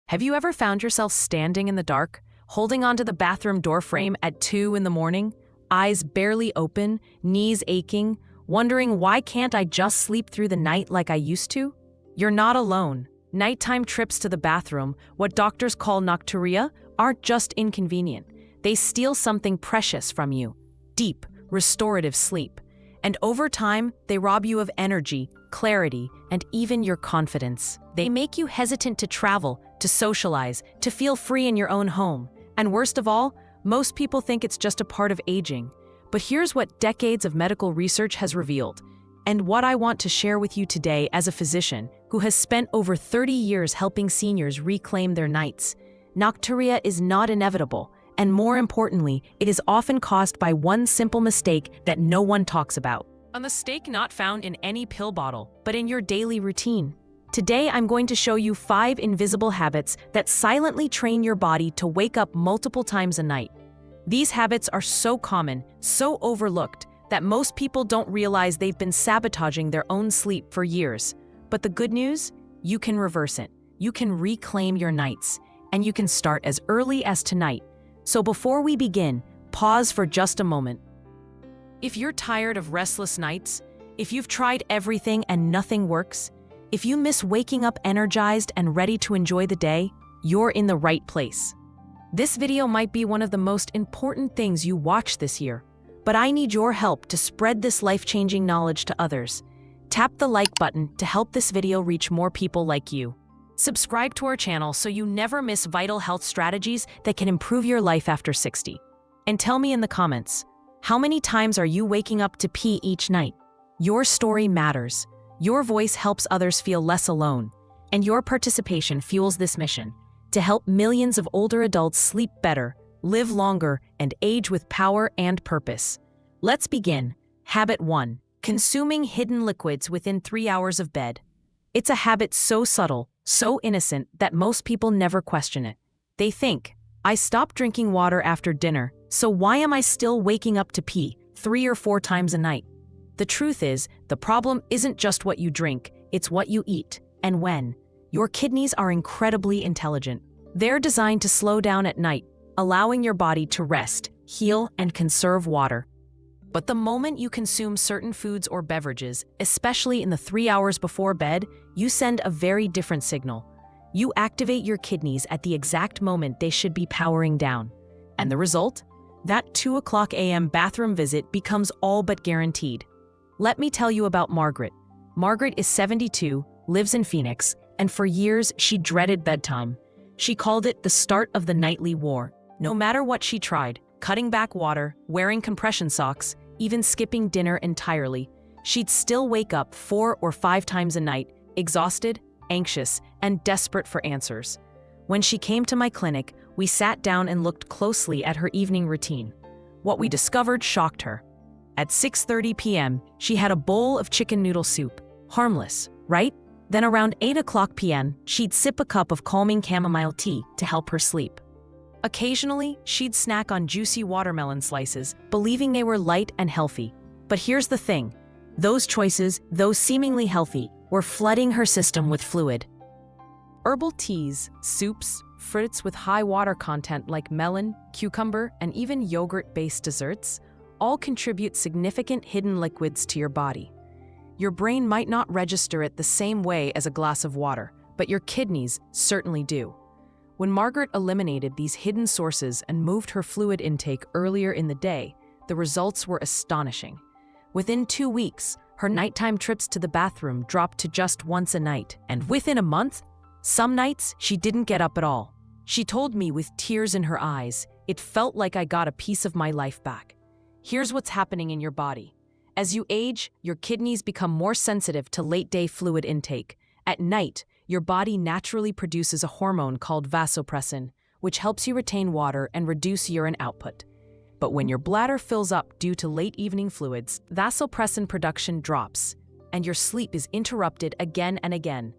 Have you ever found yourself standing in the dark, holding onto the bathroom door frame at 2 in the morning, eyes barely open, knees aching, wondering why can't I just sleep through the night like I used to? You're not alone. Nighttime trips to the bathroom, what doctors call nocturia, aren't just inconvenient. They steal something precious from you: deep, restorative sleep. And over time, they rob you of energy, clarity, and even your confidence. They make you hesitant to travel, to socialize, to feel free in your own home. And worst of all, most people think it's just a part of aging. But here's what decades of medical research has revealed, and what I want to share with you today as a physician who has spent over 30 years helping seniors reclaim their nights. Nocturia is not inevitable, and more importantly, it is often caused by one simple mistake that no one talks about. A mistake not found in any pill bottle, but in your daily routine. Today, I'm going to show you 5 invisible habits that silently train your body to wake up multiple times a night. These habits are so common, so overlooked, that most people don't realize they've been sabotaging their own sleep for years. But the good news? You can reverse it. You can reclaim your nights, and you can start as early as tonight. So before we begin, pause for just a moment. If you're tired of restless nights, if you've tried everything and nothing works, if you miss waking up energized and ready to enjoy the day, you're in the right place. This video might be one of the most important things you watch this year, but I need your help to spread this life-changing knowledge to others. Tap the like button to help this video reach more people like you. Subscribe to our channel so you never miss vital health strategies that can improve your life after 60. And tell me in the comments, how many times are you waking up to pee each night? Your story matters. Your voice helps others feel less alone, and your participation fuels this mission to help millions of older adults sleep better, live longer, and age with power and purpose. Let's begin. Habit 1. Consuming hidden liquids within 3 hours of bed. It's a habit so subtle, so innocent, that most people never question it. They think, I stopped drinking water after dinner, so why am I still waking up to pee 3 or 4 times a night? The truth is, the problem isn't just what you drink, it's what you eat, and when. Your kidneys are incredibly intelligent. They're designed to slow down at night, allowing your body to rest, heal, and conserve water. But the moment you consume certain foods or beverages, especially in the 3 hours before bed, you send a very different signal. You activate your kidneys at the exact moment they should be powering down. And the result? That 2 a.m. bathroom visit becomes all but guaranteed. Let me tell you about Margaret. Margaret is 72, lives in Phoenix, and for years she dreaded bedtime. She called it the start of the nightly war. No matter what she tried, cutting back water, wearing compression socks, even skipping dinner entirely, she'd still wake up 4 or 5 times a night, exhausted, anxious, and desperate for answers. When she came to my clinic, we sat down and looked closely at her evening routine. What we discovered shocked her. At 6:30 p.m., she had a bowl of chicken noodle soup. Harmless, right? Then around 8 p.m., she'd sip a cup of calming chamomile tea to help her sleep. Occasionally, she'd snack on juicy watermelon slices, believing they were light and healthy. But here's the thing. Those choices, though seemingly healthy, were flooding her system with fluid. Herbal teas, soups, fruits with high water content like melon, cucumber, and even yogurt-based desserts all contribute significant hidden liquids to your body. Your brain might not register it the same way as a glass of water, but your kidneys certainly do. When Margaret eliminated these hidden sources and moved her fluid intake earlier in the day, the results were astonishing. Within 2 weeks, her nighttime trips to the bathroom dropped to just once a night, and within a month, some nights she didn't get up at all. She told me with tears in her eyes, "It felt like I got a piece of my life back." Here's what's happening in your body. As you age, your kidneys become more sensitive to late-day fluid intake. At night, your body naturally produces a hormone called vasopressin, which helps you retain water and reduce urine output. But when your bladder fills up due to late evening fluids, vasopressin production drops, and your sleep is interrupted again and again.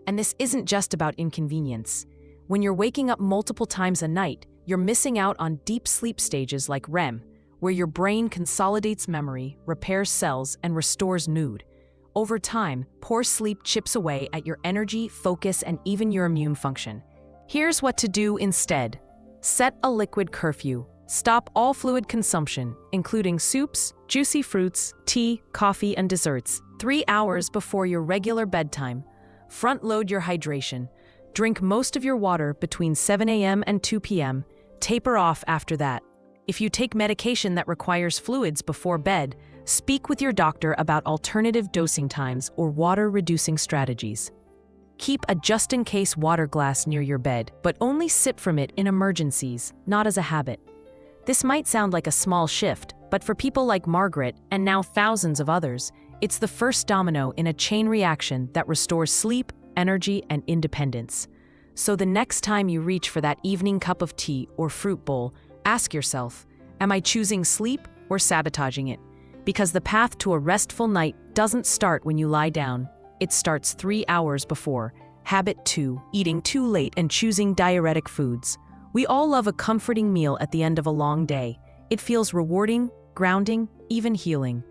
And this isn't just about inconvenience. When you're waking up multiple times a night, you're missing out on deep sleep stages like REM, where your brain consolidates memory, repairs cells, and restores mood. Over time, poor sleep chips away at your energy, focus, and even your immune function. Here's what to do instead. Set a liquid curfew. Stop all fluid consumption, including soups, juicy fruits, tea, coffee, and desserts, 3 hours before your regular bedtime. Front-load your hydration. Drink most of your water between 7 a.m. and 2 p.m. Taper off after that. If you take medication that requires fluids before bed, speak with your doctor about alternative dosing times or water-reducing strategies. Keep a just-in-case water glass near your bed, but only sip from it in emergencies, not as a habit. This might sound like a small shift, but for people like Margaret, and now thousands of others, it's the first domino in a chain reaction that restores sleep, energy, and independence. So the next time you reach for that evening cup of tea or fruit bowl, ask yourself, am I choosing sleep or sabotaging it? Because the path to a restful night doesn't start when you lie down. It starts 3 hours before. Habit 2, eating too late and choosing diuretic foods. We all love a comforting meal at the end of a long day. It feels rewarding, grounding, even healing.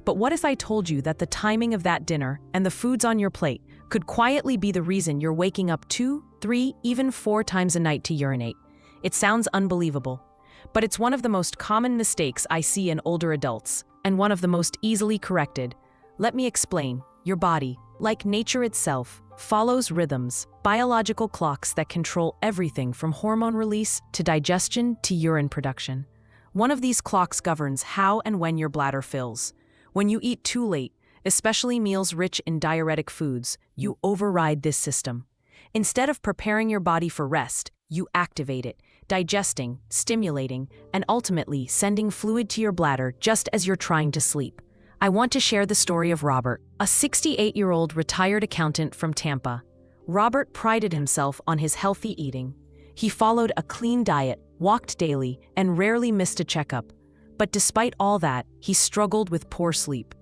But what if I told you that the timing of that dinner and the foods on your plate could quietly be the reason you're waking up 2, 3, even 4 times a night to urinate? It sounds unbelievable, but it's one of the most common mistakes I see in older adults, and one of the most easily corrected. Let me explain. Your body, like nature itself, follows rhythms, biological clocks that control everything from hormone release to digestion to urine production. One of these clocks governs how and when your bladder fills. When you eat too late, especially meals rich in diuretic foods, you override this system. Instead of preparing your body for rest, you activate it, digesting, stimulating, and ultimately sending fluid to your bladder just as you're trying to sleep. I want to share the story of Robert, a 68-year-old retired accountant from Tampa. Robert prided himself on his healthy eating. He followed a clean diet, walked daily, and rarely missed a checkup. But despite all that, he struggled with poor sleep.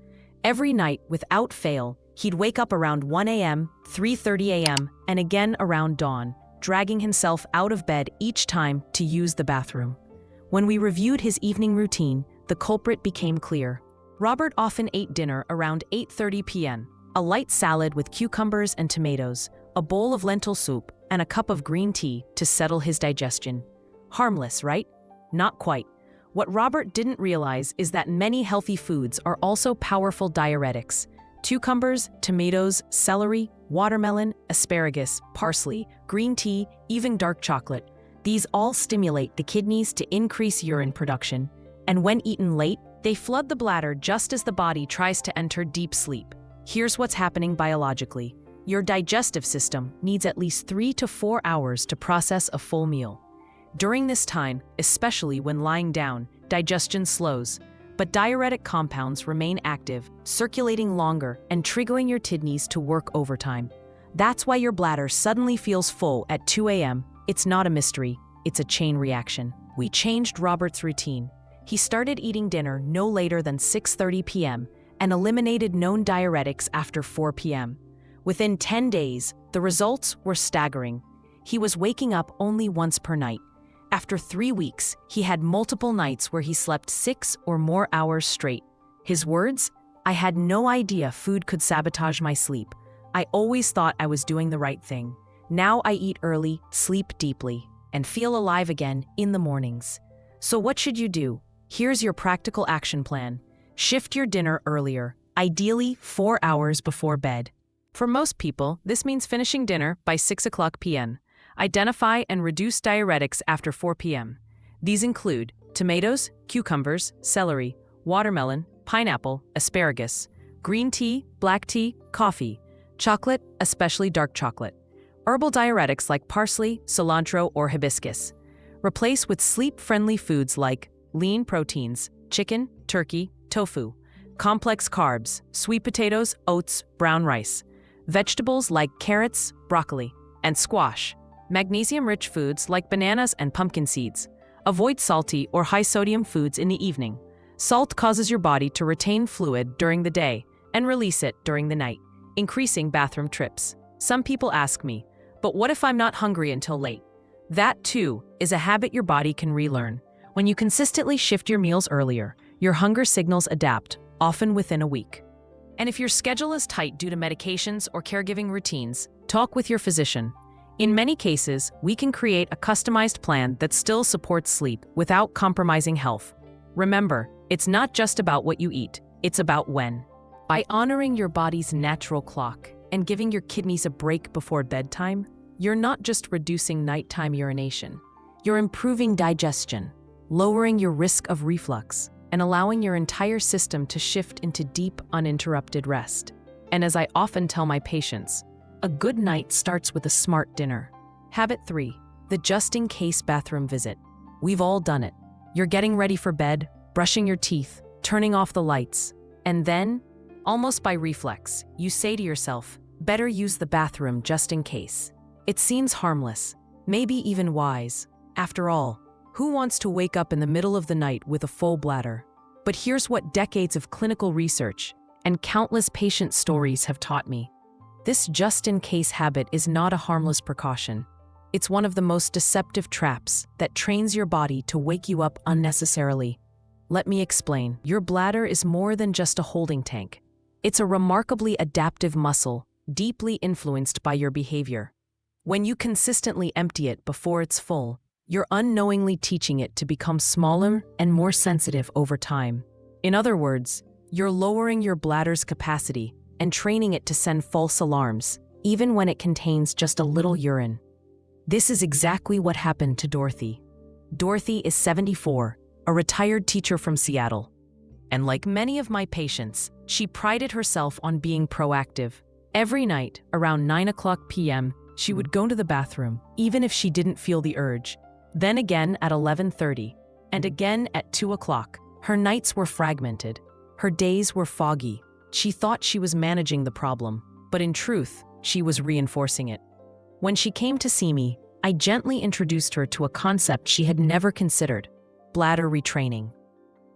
Every night, without fail, he'd wake up around 1 a.m., 3:30 a.m., and again around dawn, dragging himself out of bed each time to use the bathroom. When we reviewed his evening routine, the culprit became clear. Robert often ate dinner around 8:30 p.m., a light salad with cucumbers and tomatoes, a bowl of lentil soup, and a cup of green tea to settle his digestion. Harmless, right? Not quite. What Robert didn't realize is that many healthy foods are also powerful diuretics. Cucumbers, tomatoes, celery, watermelon, asparagus, parsley, green tea, even dark chocolate. These all stimulate the kidneys to increase urine production. And when eaten late, they flood the bladder just as the body tries to enter deep sleep. Here's what's happening biologically. Your digestive system needs at least 3 to 4 hours to process a full meal. During this time, especially when lying down, digestion slows, but diuretic compounds remain active, circulating longer and triggering your kidneys to work overtime. That's why your bladder suddenly feels full at 2 a.m. It's not a mystery, it's a chain reaction. We changed Robert's routine. He started eating dinner no later than 6:30 p.m. and eliminated known diuretics after 4 p.m. Within 10 days, the results were staggering. He was waking up only once per night. After 3 weeks, he had multiple nights where he slept 6 or more hours straight. His words? I had no idea food could sabotage my sleep. I always thought I was doing the right thing. Now I eat early, sleep deeply, and feel alive again in the mornings. So what should you do? Here's your practical action plan. Shift your dinner earlier, ideally 4 hours before bed. For most people, this means finishing dinner by 6 o'clock p.m. Identify and reduce diuretics after 4 p.m. These include tomatoes, cucumbers, celery, watermelon, pineapple, asparagus, green tea, black tea, coffee, chocolate, especially dark chocolate, herbal diuretics like parsley, cilantro, or hibiscus. Replace with sleep-friendly foods like lean proteins, chicken, turkey, tofu, complex carbs, sweet potatoes, oats, brown rice, vegetables like carrots, broccoli, and squash, magnesium-rich foods like bananas and pumpkin seeds. Avoid salty or high-sodium foods in the evening. Salt causes your body to retain fluid during the day and release it during the night, increasing bathroom trips. Some people ask me, but what if I'm not hungry until late? That, too, is a habit your body can relearn. When you consistently shift your meals earlier, your hunger signals adapt, often within a week. And if your schedule is tight due to medications or caregiving routines, talk with your physician. In many cases, we can create a customized plan that still supports sleep without compromising health. Remember, it's not just about what you eat, it's about when. By honoring your body's natural clock and giving your kidneys a break before bedtime, you're not just reducing nighttime urination, you're improving digestion, lowering your risk of reflux, and allowing your entire system to shift into deep, uninterrupted rest. And as I often tell my patients, a good night starts with a smart dinner. Habit 3, the just-in-case bathroom visit. We've all done it. You're getting ready for bed, brushing your teeth, turning off the lights, and then, almost by reflex, you say to yourself, better use the bathroom just in case. It seems harmless, maybe even wise. After all, who wants to wake up in the middle of the night with a full bladder? But here's what decades of clinical research and countless patient stories have taught me. This just-in-case habit is not a harmless precaution. It's one of the most deceptive traps that trains your body to wake you up unnecessarily. Let me explain. Your bladder is more than just a holding tank. It's a remarkably adaptive muscle, deeply influenced by your behavior. When you consistently empty it before it's full, you're unknowingly teaching it to become smaller and more sensitive over time. In other words, you're lowering your bladder's capacity and training it to send false alarms, even when it contains just a little urine. This is exactly what happened to Dorothy. Dorothy is 74, a retired teacher from Seattle. And like many of my patients, she prided herself on being proactive. Every night, around 9 p.m., she would go to the bathroom, even if she didn't feel the urge. Then again at 11:30, and again at 2 o'clock. Her nights were fragmented. Her days were foggy. She thought she was managing the problem, but in truth, she was reinforcing it. When she came to see me, I gently introduced her to a concept she had never considered: bladder retraining.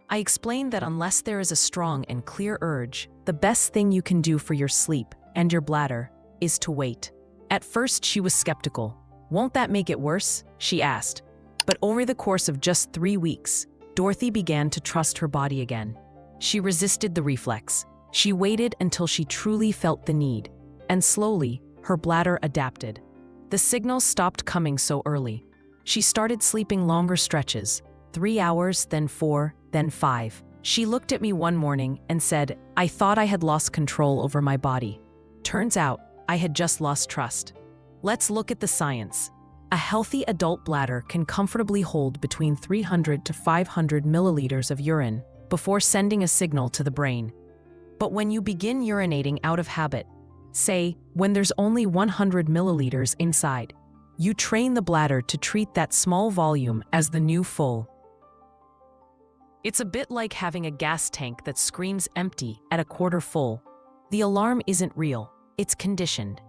I explained that unless there is a strong and clear urge, the best thing you can do for your sleep and your bladder is to wait. At first, she was skeptical. "Won't that make it worse?" she asked. But over the course of just 3 weeks, Dorothy began to trust her body again. She resisted the reflex. She waited until she truly felt the need. And slowly, her bladder adapted. The signals stopped coming so early. She started sleeping longer stretches, 3 hours, then 4, then 5. She looked at me one morning and said, "I thought I had lost control over my body. Turns out, I had just lost trust." Let's look at the science. A healthy adult bladder can comfortably hold between 300 to 500 milliliters of urine before sending a signal to the brain. But when you begin urinating out of habit, say, when there's only 100 milliliters inside, you train the bladder to treat that small volume as the new full. It's a bit like having a gas tank that screams empty at a quarter full. The alarm isn't real, it's conditioned.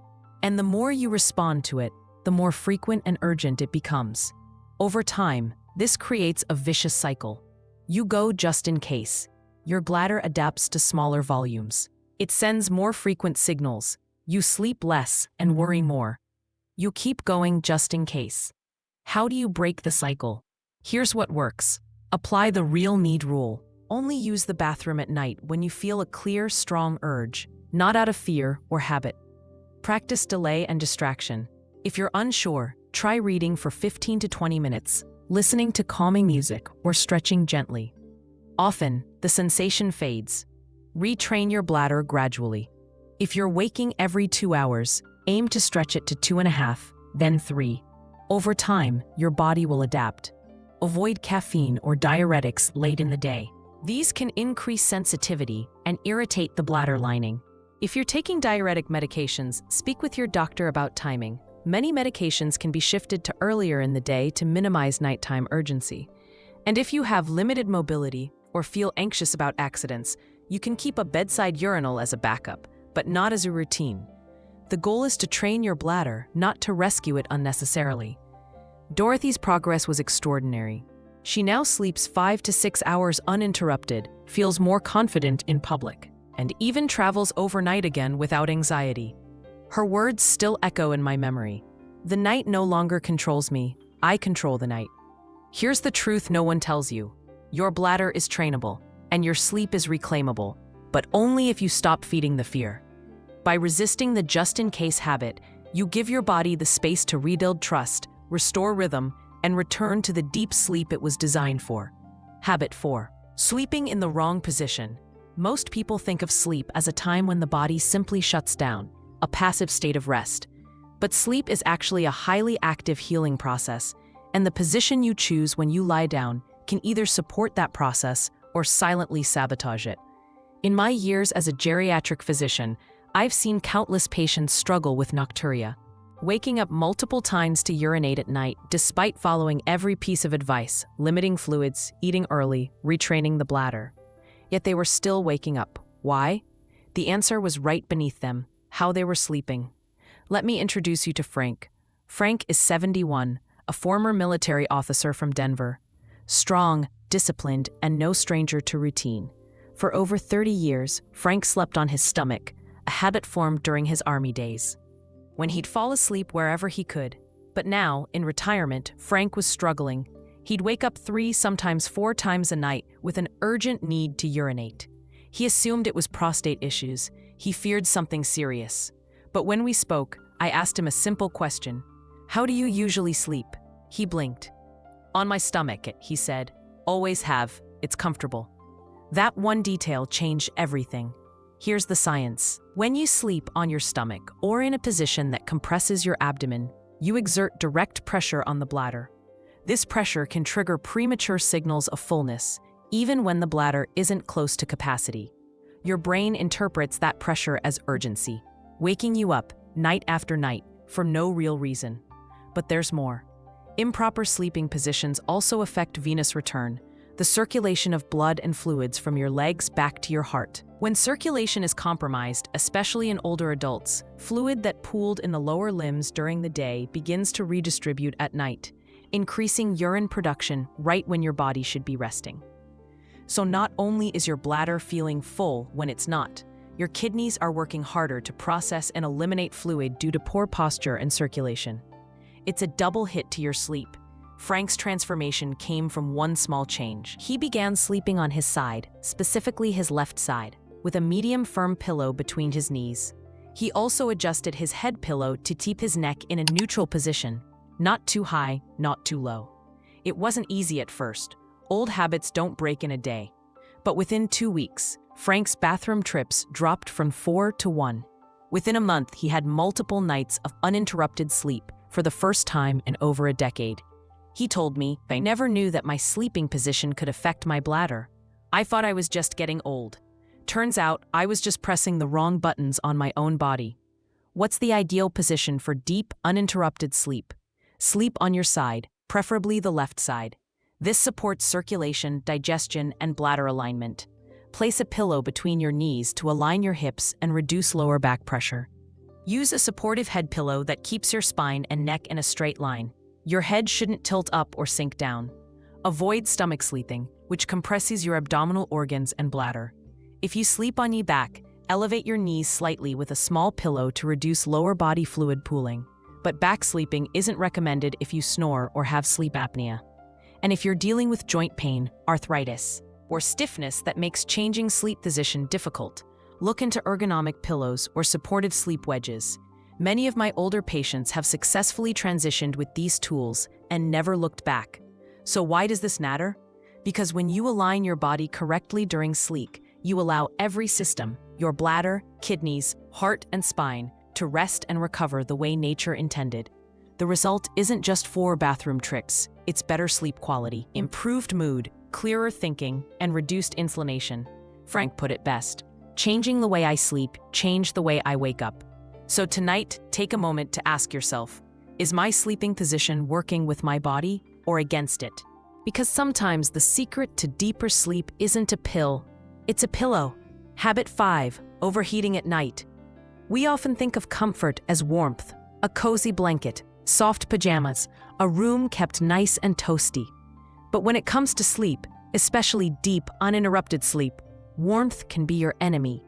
And the more you respond to it, the more frequent and urgent it becomes. Over time, this creates a vicious cycle. You go just in case. Your bladder adapts to smaller volumes. It sends more frequent signals. You sleep less and worry more. You keep going just in case. How do you break the cycle? Here's what works. Apply the real need rule. Only use the bathroom at night when you feel a clear, strong urge, not out of fear or habit. Practice delay and distraction. If you're unsure, try reading for 15 to 20 minutes, listening to calming music, or stretching gently. Often, the sensation fades. Retrain your bladder gradually. If you're waking every 2 hours, aim to stretch it to 2.5, then 3. Over time, your body will adapt. Avoid caffeine or diuretics late in the day. These can increase sensitivity and irritate the bladder lining. If you're taking diuretic medications, speak with your doctor about timing. Many medications can be shifted to earlier in the day to minimize nighttime urgency. And if you have limited mobility or feel anxious about accidents, you can keep a bedside urinal as a backup, but not as a routine. The goal is to train your bladder, not to rescue it unnecessarily. Dorothy's progress was extraordinary. She now sleeps 5 to 6 hours uninterrupted, feels more confident in public, and even travels overnight again without anxiety. Her words still echo in my memory. "The night no longer controls me, I control the night." Here's the truth no one tells you. Your bladder is trainable, and your sleep is reclaimable, but only if you stop feeding the fear. By resisting the just-in-case habit You give your body the space to rebuild trust, restore rhythm, and return to the deep sleep it was designed for. Habit 4. Sleeping in the wrong position. Most people think of sleep as a time when the body simply shuts down, a passive state of rest. But sleep is actually a highly active healing process, and the position you choose when you lie down can either support that process or silently sabotage it. In my years as a geriatric physician, I've seen countless patients struggle with nocturia, waking up multiple times to urinate at night despite following every piece of advice, limiting fluids, eating early, retraining the bladder. Yet they were still waking up. Why? The answer was right beneath them: how they were sleeping. Let me introduce you to Frank. Frank is 71, a former military officer from Denver. Strong, disciplined, and no stranger to routine. For over 30 years, Frank slept on his stomach, a habit formed during his Army days, when he'd fall asleep wherever he could. But now, in retirement, Frank was struggling. He'd wake up 3, sometimes 4 times a night with an urgent need to urinate. He assumed it was prostate issues. He feared something serious. But when we spoke, I asked him a simple question: "How do you usually sleep?" He blinked. "On my stomach," he said. "Always have. It's comfortable." That one detail changed everything. Here's the science. When you sleep on your stomach or in a position that compresses your abdomen, you exert direct pressure on the bladder. This pressure can trigger premature signals of fullness, even when the bladder isn't close to capacity. Your brain interprets that pressure as urgency, waking you up night after night for no real reason. But there's more. Improper sleeping positions also affect venous return, the circulation of blood and fluids from your legs back to your heart. When circulation is compromised, especially in older adults, fluid that pooled in the lower limbs during the day begins to redistribute at night, increasing urine production right when your body should be resting. So not only is your bladder feeling full when it's not, your kidneys are working harder to process and eliminate fluid due to poor posture and circulation. It's a double hit to your sleep. Frank's transformation came from one small change. He began sleeping on his side, specifically his left side, with a medium firm pillow between his knees. He also adjusted his head pillow to keep his neck in a neutral position, not too high, not too low. It wasn't easy at first. Old habits don't break in a day. But within 2 weeks, Frank's bathroom trips dropped from 4 to 1. Within a month, he had multiple nights of uninterrupted sleep for the first time in over a decade. He told me, "I never knew that my sleeping position could affect my bladder. I thought I was just getting old. Turns out I was just pressing the wrong buttons on my own body." What's the ideal position for deep, uninterrupted sleep? Sleep on your side, preferably the left side. This supports circulation, digestion, and bladder alignment. Place a pillow between your knees to align your hips and reduce lower back pressure. Use a supportive head pillow that keeps your spine and neck in a straight line. Your head shouldn't tilt up or sink down. Avoid stomach sleeping, which compresses your abdominal organs and bladder. If you sleep on your back, elevate your knees slightly with a small pillow to reduce lower body fluid pooling. But back sleeping isn't recommended if you snore or have sleep apnea. And if you're dealing with joint pain, arthritis, or stiffness that makes changing sleep position difficult, look into ergonomic pillows or supportive sleep wedges. Many of my older patients have successfully transitioned with these tools and never looked back. So why does this matter? Because when you align your body correctly during sleep, you allow every system, your bladder, kidneys, heart, and spine, to rest and recover the way nature intended. The result isn't just 4 bathroom tricks, it's better sleep quality, improved mood, clearer thinking, and reduced inflammation. Frank put it best: "Changing the way I sleep, change the way I wake up." So tonight, take a moment to ask yourself, is my sleeping position working with my body or against it? Because sometimes the secret to deeper sleep isn't a pill, it's a pillow. Habit 5, overheating at night. We often think of comfort as warmth, a cozy blanket, soft pajamas, a room kept nice and toasty. But when it comes to sleep, especially deep, uninterrupted sleep, warmth can be your enemy.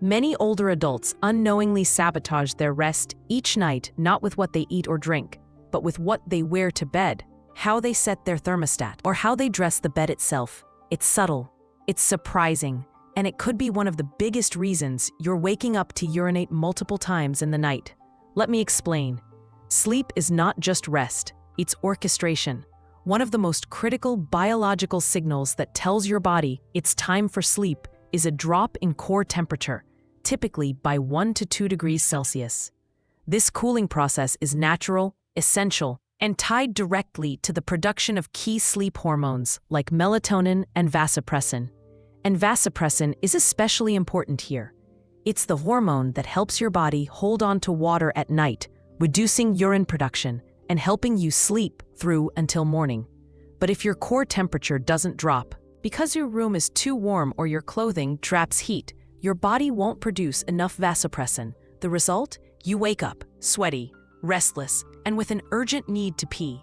Many older adults unknowingly sabotage their rest each night, not with what they eat or drink, but with what they wear to bed, how they set their thermostat, or how they dress the bed itself. It's subtle, it's surprising, and it could be one of the biggest reasons you're waking up to urinate multiple times in the night. Let me explain. Sleep is not just rest, it's orchestration. One of the most critical biological signals that tells your body it's time for sleep is a drop in core temperature, typically by 1 to 2 degrees Celsius. This cooling process is natural, essential, and tied directly to the production of key sleep hormones like melatonin and vasopressin. And vasopressin is especially important here. It's the hormone that helps your body hold on to water at night, reducing urine production and helping you sleep through until morning. But if your core temperature doesn't drop, because your room is too warm or your clothing traps heat, your body won't produce enough vasopressin. The result? You wake up, sweaty, restless, and with an urgent need to pee.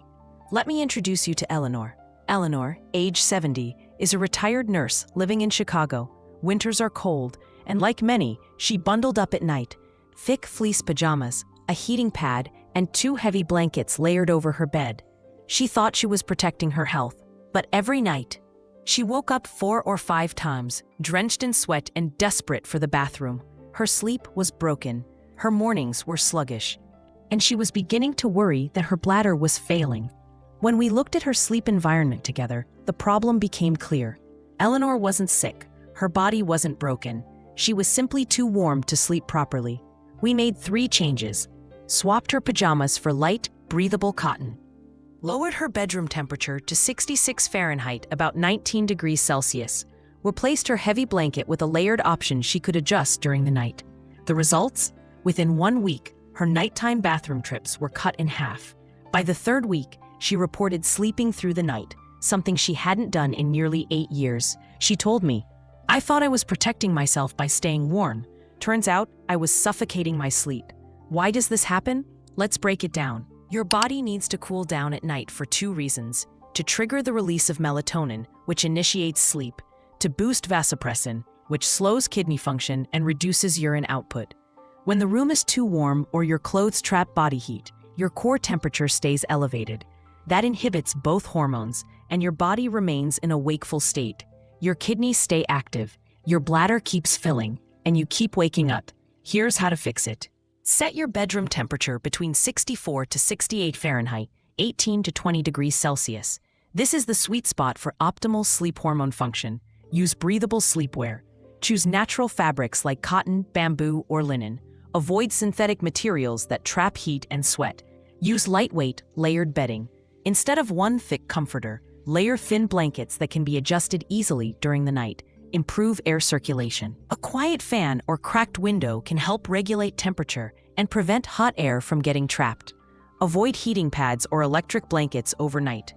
Let me introduce you to Eleanor. Eleanor, age 70, is a retired nurse living in Chicago. Winters are cold, and like many, she bundled up at night. Thick fleece pajamas, a heating pad, and 2 heavy blankets layered over her bed. She thought she was protecting her health, but every night, she woke up 4 or 5 times, drenched in sweat and desperate for the bathroom. Her sleep was broken, her mornings were sluggish, and she was beginning to worry that her bladder was failing. When we looked at her sleep environment together, the problem became clear. Eleanor wasn't sick, her body wasn't broken, she was simply too warm to sleep properly. We made 3 changes. Swapped her pajamas for light, breathable cotton. Lowered her bedroom temperature to 66 Fahrenheit, about 19 degrees Celsius. Replaced her heavy blanket with a layered option she could adjust during the night. The results? Within 1 week, her nighttime bathroom trips were cut in half. By the 3rd week, she reported sleeping through the night, something she hadn't done in nearly 8 years. She told me, "I thought I was protecting myself by staying warm. Turns out I was suffocating my sleep." Why does this happen? Let's break it down. Your body needs to cool down at night for 2 reasons: to trigger the release of melatonin, which initiates sleep, to boost vasopressin, which slows kidney function and reduces urine output. When the room is too warm or your clothes trap body heat, your core temperature stays elevated. That inhibits both hormones, and your body remains in a wakeful state. Your kidneys stay active, your bladder keeps filling, and you keep waking up. Here's how to fix it. Set your bedroom temperature between 64 to 68 Fahrenheit, 18 to 20 degrees Celsius. This is the sweet spot for optimal sleep hormone function. Use breathable sleepwear. Choose natural fabrics like cotton, bamboo, or linen. Avoid synthetic materials that trap heat and sweat. Use lightweight, layered bedding. Instead of one thick comforter, layer thin blankets that can be adjusted easily during the night. Improve air circulation. A quiet fan or cracked window can help regulate temperature and prevent hot air from getting trapped. Avoid heating pads or electric blankets overnight.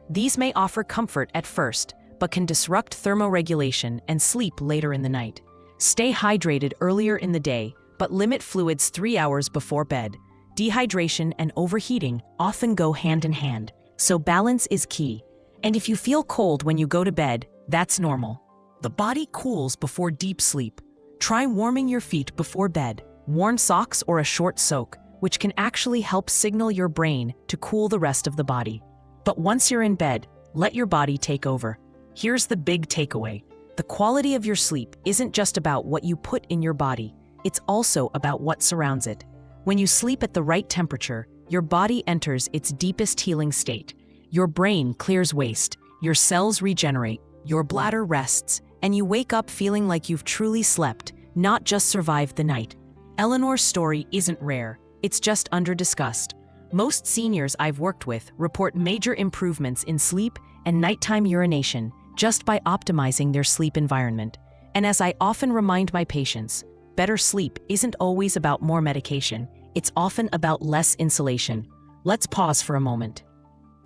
These may offer comfort at first, but can disrupt thermoregulation and sleep later in the night. Stay hydrated earlier in the day, but limit fluids 3 hours before bed. Dehydration and overheating often go hand in hand, so balance is key. And if you feel cold when you go to bed, that's normal. The body cools before deep sleep. Try warming your feet before bed. Worn socks or a short soak, which can actually help signal your brain to cool the rest of the body. But once you're in bed, let your body take over. Here's the big takeaway. The quality of your sleep isn't just about what you put in your body, it's also about what surrounds it. When you sleep at the right temperature, your body enters its deepest healing state. Your brain clears waste, your cells regenerate, your bladder rests, and you wake up feeling like you've truly slept, not just survived the night. Eleanor's story isn't rare, it's just under-discussed. Most seniors I've worked with report major improvements in sleep and nighttime urination just by optimizing their sleep environment. And as I often remind my patients, better sleep isn't always about more medication, it's often about less insulation. Let's pause for a moment.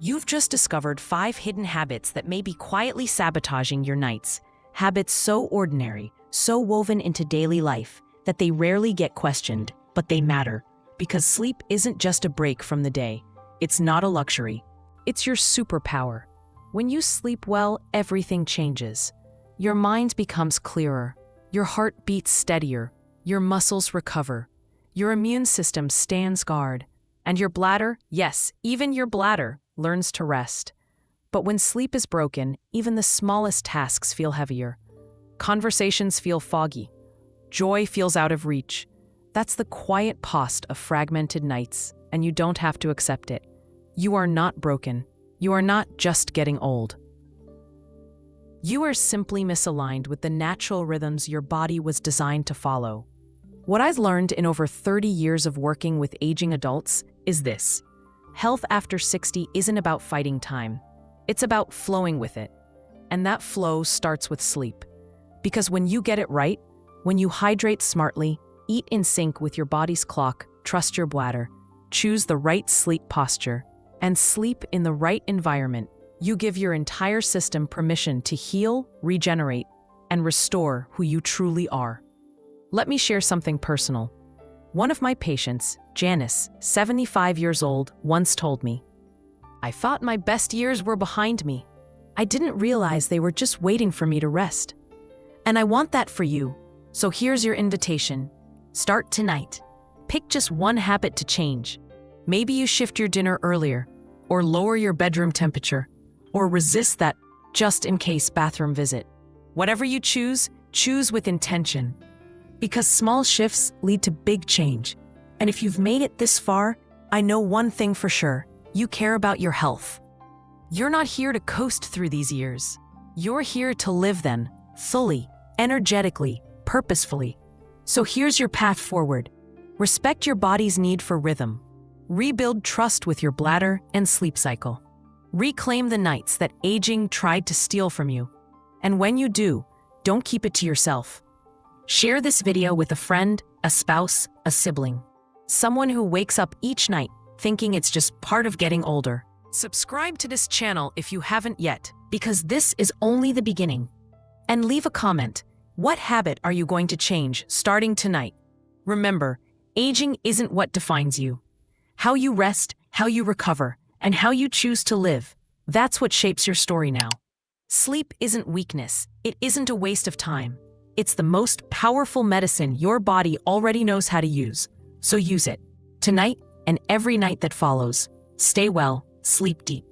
You've just discovered 5 hidden habits that may be quietly sabotaging your nights. Habits so ordinary, so woven into daily life, that they rarely get questioned, but they matter. Because sleep isn't just a break from the day. It's not a luxury. It's your superpower. When you sleep well, everything changes. Your mind becomes clearer. Your heart beats steadier. Your muscles recover. Your immune system stands guard. And your bladder, yes, even your bladder, learns to rest. But when sleep is broken, even the smallest tasks feel heavier. Conversations feel foggy. Joy feels out of reach. That's the quiet cost of fragmented nights, and you don't have to accept it. You are not broken. You are not just getting old. You are simply misaligned with the natural rhythms your body was designed to follow. What I've learned in over 30 years of working with aging adults is this: health after 60 isn't about fighting time. It's about flowing with it. And that flow starts with sleep. Because when you get it right, when you hydrate smartly, eat in sync with your body's clock, trust your bladder, choose the right sleep posture, and sleep in the right environment, you give your entire system permission to heal, regenerate, and restore who you truly are. Let me share something personal. One of my patients, Janice, 75 years old, once told me, "I thought my best years were behind me. I didn't realize they were just waiting for me to rest." And I want that for you. So here's your invitation. Start tonight. Pick just one habit to change. Maybe you shift your dinner earlier, or lower your bedroom temperature, or resist that just-in-case bathroom visit. Whatever you choose, choose with intention. Because small shifts lead to big change. And if you've made it this far, I know one thing for sure: you care about your health. You're not here to coast through these years. You're here to live them, fully, energetically, purposefully. So here's your path forward. Respect your body's need for rhythm. Rebuild trust with your bladder and sleep cycle. Reclaim the nights that aging tried to steal from you. And when you do, don't keep it to yourself. Share this video with a friend, a spouse, a sibling. Someone who wakes up each night thinking it's just part of getting older. Subscribe to this channel if you haven't yet, because this is only the beginning. And leave a comment. What habit are you going to change starting tonight? Remember, aging isn't what defines you. How you rest, how you recover, and how you choose to live, that's what shapes your story now. Sleep isn't weakness. It isn't a waste of time. It's the most powerful medicine your body already knows how to use. So use it. Tonight and every night that follows. Stay well, sleep deep.